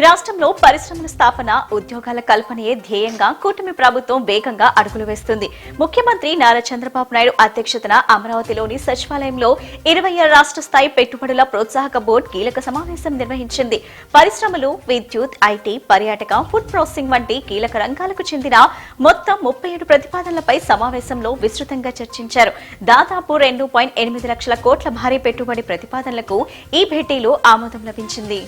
రాష్ట్రంలో పరిశ్రమల స్థాపన, ఉద్యోగాల కల్పనయే ధ్యేయంగా కూటమి ప్రభుత్వం వేగంగా అడుగులు వేస్తుంది. ముఖ్యమంత్రి నారా చంద్రబాబు నాయుడు అధ్యక్షతన అమరావతిలోని సచివాలయంలో 26 రాష్ట్ర స్థాయి పెట్టుబడుల ప్రోత్సాహక బోర్డు కీలక సమావేశం నిర్వహించింది. పరిశ్రమలు, విద్యుత్, ఐటీ, పర్యాటక, ఫుడ్ ప్రాసెసింగ్ వంటి కీలక రంగాలకు చెందిన మొత్తం 37 ప్రతిపాదనలపై సమావేశంలో విస్తృతంగా చర్చించారు. దాదాపు 2.8 లక్షల కోట్ల భారీ పెట్టుబడి ప్రతిపాదనలకు ఈ భేటీలో ఆమోదం లభించింది.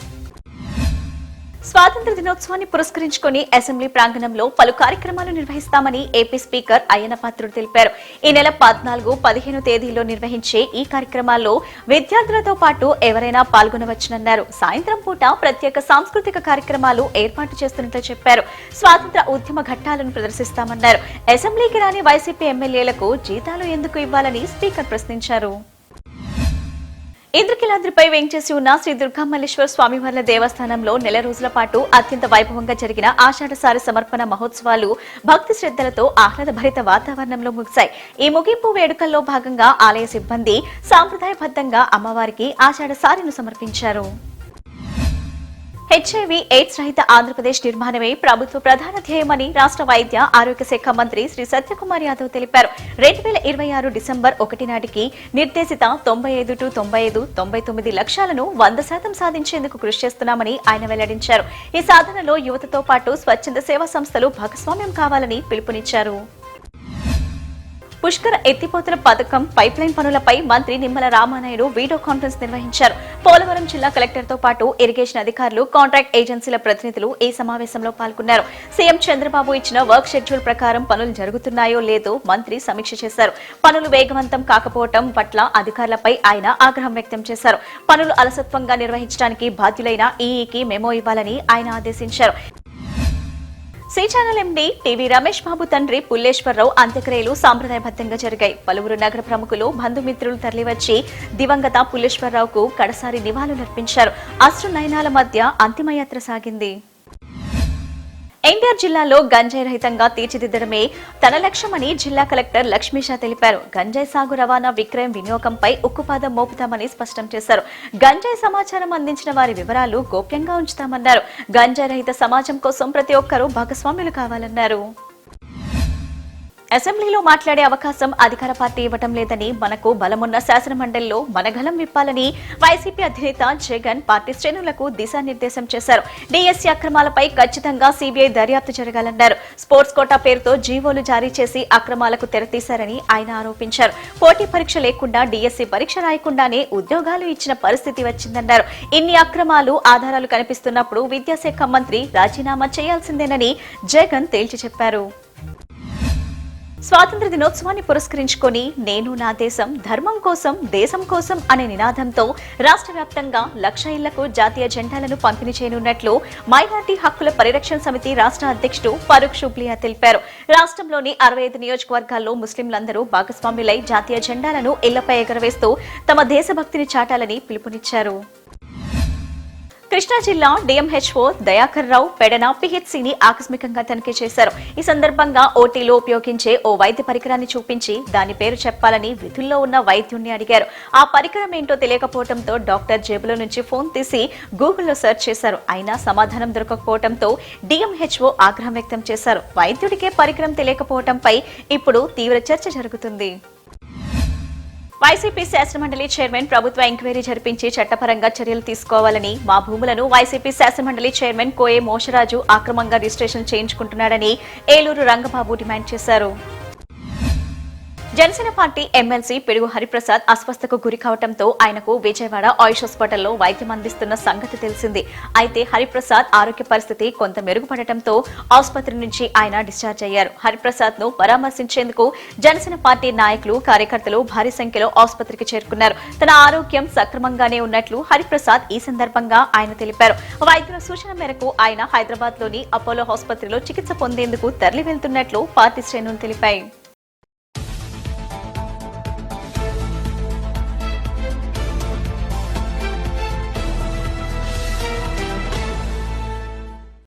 స్వాతంత్ర దినోత్సవాన్ని పురస్కరించుకుని అసెంబ్లీ ప్రాంగణంలో పలు కార్యక్రమాలు నిర్వహిస్తామని ఏపీ స్పీకర్ అయ్యన్న పాత్రుడు తెలిపారు. ఈ నెల 14, 15 తేదీల్లో నిర్వహించే ఈ కార్యక్రమాల్లో విద్యార్థులతో పాటు ఎవరైనా పాల్గొనవచ్చునన్నారు. సాయంత్రం పూట ప్రత్యేక సాంస్కృతిక కార్యక్రమాలు ఏర్పాటు చేస్తున్నట్లు చెప్పారు. స్వాతంత్ర ఉద్యమ ఘట్టాలను ప్రదర్శిస్తామన్నారు. అసెంబ్లీకి రాని వైసీపీ ఎమ్మెల్యేలకు జీతాలు ఎందుకు ఇవ్వాలని స్పీకర్ ప్రశ్నించారు. ఇంద్రకీలాద్రిపై వేంచేసి ఉన్న శ్రీ దుర్గామల్లేశ్వర స్వామివార్ల దేవస్థానంలో నెల రోజుల పాటు అత్యంత వైభవంగా జరిగిన ఆషాఢసారి సమర్పణ మహోత్సవాలు భక్తి శ్రద్ధలతో ఆహ్లాదభరిత వాతావరణంలో ముగిశాయి. ఈ ముగింపు వేడుకల్లో భాగంగా ఆలయ సిబ్బంది సాంప్రదాయబద్ధంగా అమ్మవారికి ఆషాఢసారిను సమర్పించారు. హెచ్ఐవి ఎయిడ్స్ రహిత ఆంధ్రప్రదేశ్ నిర్మాణమే ప్రభుత్వ ప్రధాన ధ్యేయమని రాష్ట్ర వైద్య ఆరోగ్య శాఖ మంత్రి శ్రీ సత్యకుమార్ యాదవ్ తెలిపారు. 2026 డిసెంబర్ 1 నాటికి నిర్దేశిత 95 to 95, 99 లక్ష్యాలను 100% సాధించేందుకు కృషి చేస్తున్నామని ఆయన వెల్లడించారు. ఈ సాధనలో యువతతో పాటు స్వచ్ఛంద సేవా సంస్థలు భాగస్వామ్యం కావాలని పిలుపునిచ్చారు. పుష్కర ఎత్తిపోతల పథకం పైప్లైన్ పనులపై మంత్రి నిమ్మల రామానాయుడు వీడియో కాన్ఫరెన్స్ నిర్వహించారు. పోలవరం జిల్లా కలెక్టర్తో పాటు ఇరిగేషన్ అధికారులు, కాంట్రాక్ట్ ఏజెన్సీల ప్రతినిధులు ఈ సమావేశంలో పాల్గొన్నారు. సీఎం చంద్రబాబు ఇచ్చిన వర్క్ షెడ్యూల్ ప్రకారం పనులు జరుగుతున్నాయో లేదో మంత్రి సమీక్ష చేశారు. పనులు వేగవంతం కాకపోవడం పట్ల అధికారులపై ఆయన ఆగ్రహం వ్యక్తం చేశారు. పనులు అలసత్వంగా నిర్వహించడానికి బాధ్యులైన ఈఈకి మెమో ఇవ్వాలని ఆయన ఆదేశించారు. C channel MD TV Ramesh Babu తండ్రి పుల్లేశ్వరరావు అంత్యక్రియలు సాంప్రదాయబద్ధంగా జరిగాయి. పలువురు నగర ప్రముఖులు, బంధుమిత్రులు తరలివచ్చి దివంగత పుల్లేశ్వరరావుకు కడసారి నివాళులర్పించారు. అశ్రు నయనాల మధ్య అంతిమయాత్ర సాగింది. ఎన్టీఆర్ జిల్లాలో గంజాయి రహితంగా తీర్చిదిద్దడమే తన లక్ష్యమని జిల్లా కలెక్టర్ లక్ష్మీషా తెలిపారు. గంజాయి సాగు, రవాణా, విక్రయం, వినియోగంపై ఉక్కుపాదం మోపుతామని స్పష్టం చేశారు. గంజాయి సమాచారం అందించిన వారి వివరాలు గోప్యంగా ఉంచుతామన్నారు. గంజాయి రహిత సమాజం కోసం ప్రతి ఒక్కరూ భాగస్వాములు కావాలన్నారు. అసెంబ్లీలో మాట్లాడే అవకాశం అధికార పార్టీ ఇవ్వటం లేదని, మనకు బలమున్న శాసనమండలిలో మనగలం విప్పాలని వైసీపీ అధినేత జగన్ పార్టీ శ్రేణులకు దిశానిర్దేశం చేశారు. డీఎస్సీ అక్రమాలపై ఖచ్చితంగా సీబీఐ దర్యాప్తు జరగాలన్నారు. స్పోర్ట్స్ కోటా పేరుతో జీవోలు జారీ చేసి అక్రమాలకు తెరతీశారని ఆయన ఆరోపించారు. పోటీ పరీక్ష లేకుండా డీఎస్సీ పరీక్ష రాయకుండానే ఉద్యోగాలు ఇచ్చిన పరిస్థితి వచ్చిందన్నారు. ఇన్ని అక్రమాలు, ఆధారాలు కనిపిస్తున్నప్పుడు విద్యాశాఖ మంత్రి రాజీనామా చేయాల్సిందేనని జగన్ తేల్చి చెప్పారు. స్వాతంత్ర దినోత్సవాన్ని పురస్కరించుకుని నేను నా దేశం, ధర్మం కోసం, దేశం కోసం అనే నినాదంతో రాష్ట్ర వ్యాప్తంగా 1,00,000 ఇళ్లకు జాతీయ జెండాలను పంపిణీ చేయనున్నట్లు మైనార్టీ హక్కుల పరిరక్షణ సమితి రాష్ట్ర అధ్యక్షుడు ఫరూక్ షుబ్లియా తెలిపారు. రాష్ట్రంలోని 65 నియోజకవర్గాల్లో ముస్లింలందరూ భాగస్వాములై జాతీయ జెండాలను ఇళ్లపై ఎగరవేస్తూ తమ దేశభక్తిని చాటాలని పిలుపునిచ్చారు. కృష్ణా జిల్లా డిఎంహెచ్ఓ దయాకర్ రావు పెడన పిహెచ్సిని ఆకస్మికంగా తనిఖీ చేశారు. ఈ సందర్భంగా ఓటీలో ఉపయోగించే ఓ వైద్య పరికరాన్ని చూపించి దాని పేరు చెప్పాలని విధుల్లో ఉన్న వైద్యుణ్ణి అడిగారు. ఆ పరికరం ఏంటో తెలియకపోవడంతో డాక్టర్ జేబులో నుంచి ఫోన్ తీసి గూగుల్లో సెర్చ్ చేశారు. అయినా సమాధానం దొరకకపోవడంతో డిఎంహెచ్ఓ ఆగ్రహం వ్యక్తం చేశారు. వైద్యుడికే పరికరం తెలియకపోవడంపై ఇప్పుడు తీవ్ర చర్చ జరుగుతుంది. వైసీపీ శాసనమండలి చైర్మన్ ప్రభుత్వ ఎంక్వైరీ జరిపించి చట్టపరంగా చర్యలు తీసుకోవాలని, మా భూములను వైసీపీ శాసనమండలి చైర్మన్ కోయే మోషరాజు అక్రమంగా రిజిస్ట్రేషన్ చేయించుకుంటున్నాడని ఏలూరు రంగబాబు డిమాండ్ చేశారు. జనసేన పార్టీ ఎమ్మెల్సీ పిడుగు హరిప్రసాద్ అస్వస్థకు గురి కావడంతో ఆయనకు విజయవాడ ఆయుష్ హాస్పిటల్లో వైద్యం అందిస్తున్న సంగతి తెలిసింది. అయితే హరిప్రసాద్ ఆరోగ్య పరిస్థితి కొంత మెరుగుపడటంతో ఆసుపత్రి నుంచి ఆయన డిశ్చార్జ్ అయ్యారు. హరిప్రసాద్ ను పరామర్శించేందుకు జనసేన పార్టీ నాయకులు, కార్యకర్తలు భారీ సంఖ్యలో ఆసుపత్రికి చేరుకున్నారు. తన ఆరోగ్యం సక్రమంగానే ఉన్నట్లు హరిప్రసాద్ ఈ సందర్భంగా ఆయన తెలిపారు. వైద్యుల సూచన మేరకు ఆయన హైదరాబాద్ లోని అపోలో ఆసుపత్రిలో చికిత్స పొందేందుకు తరలి వెళ్తున్నట్లు పార్టీ శ్రేణులు తెలిపాయి.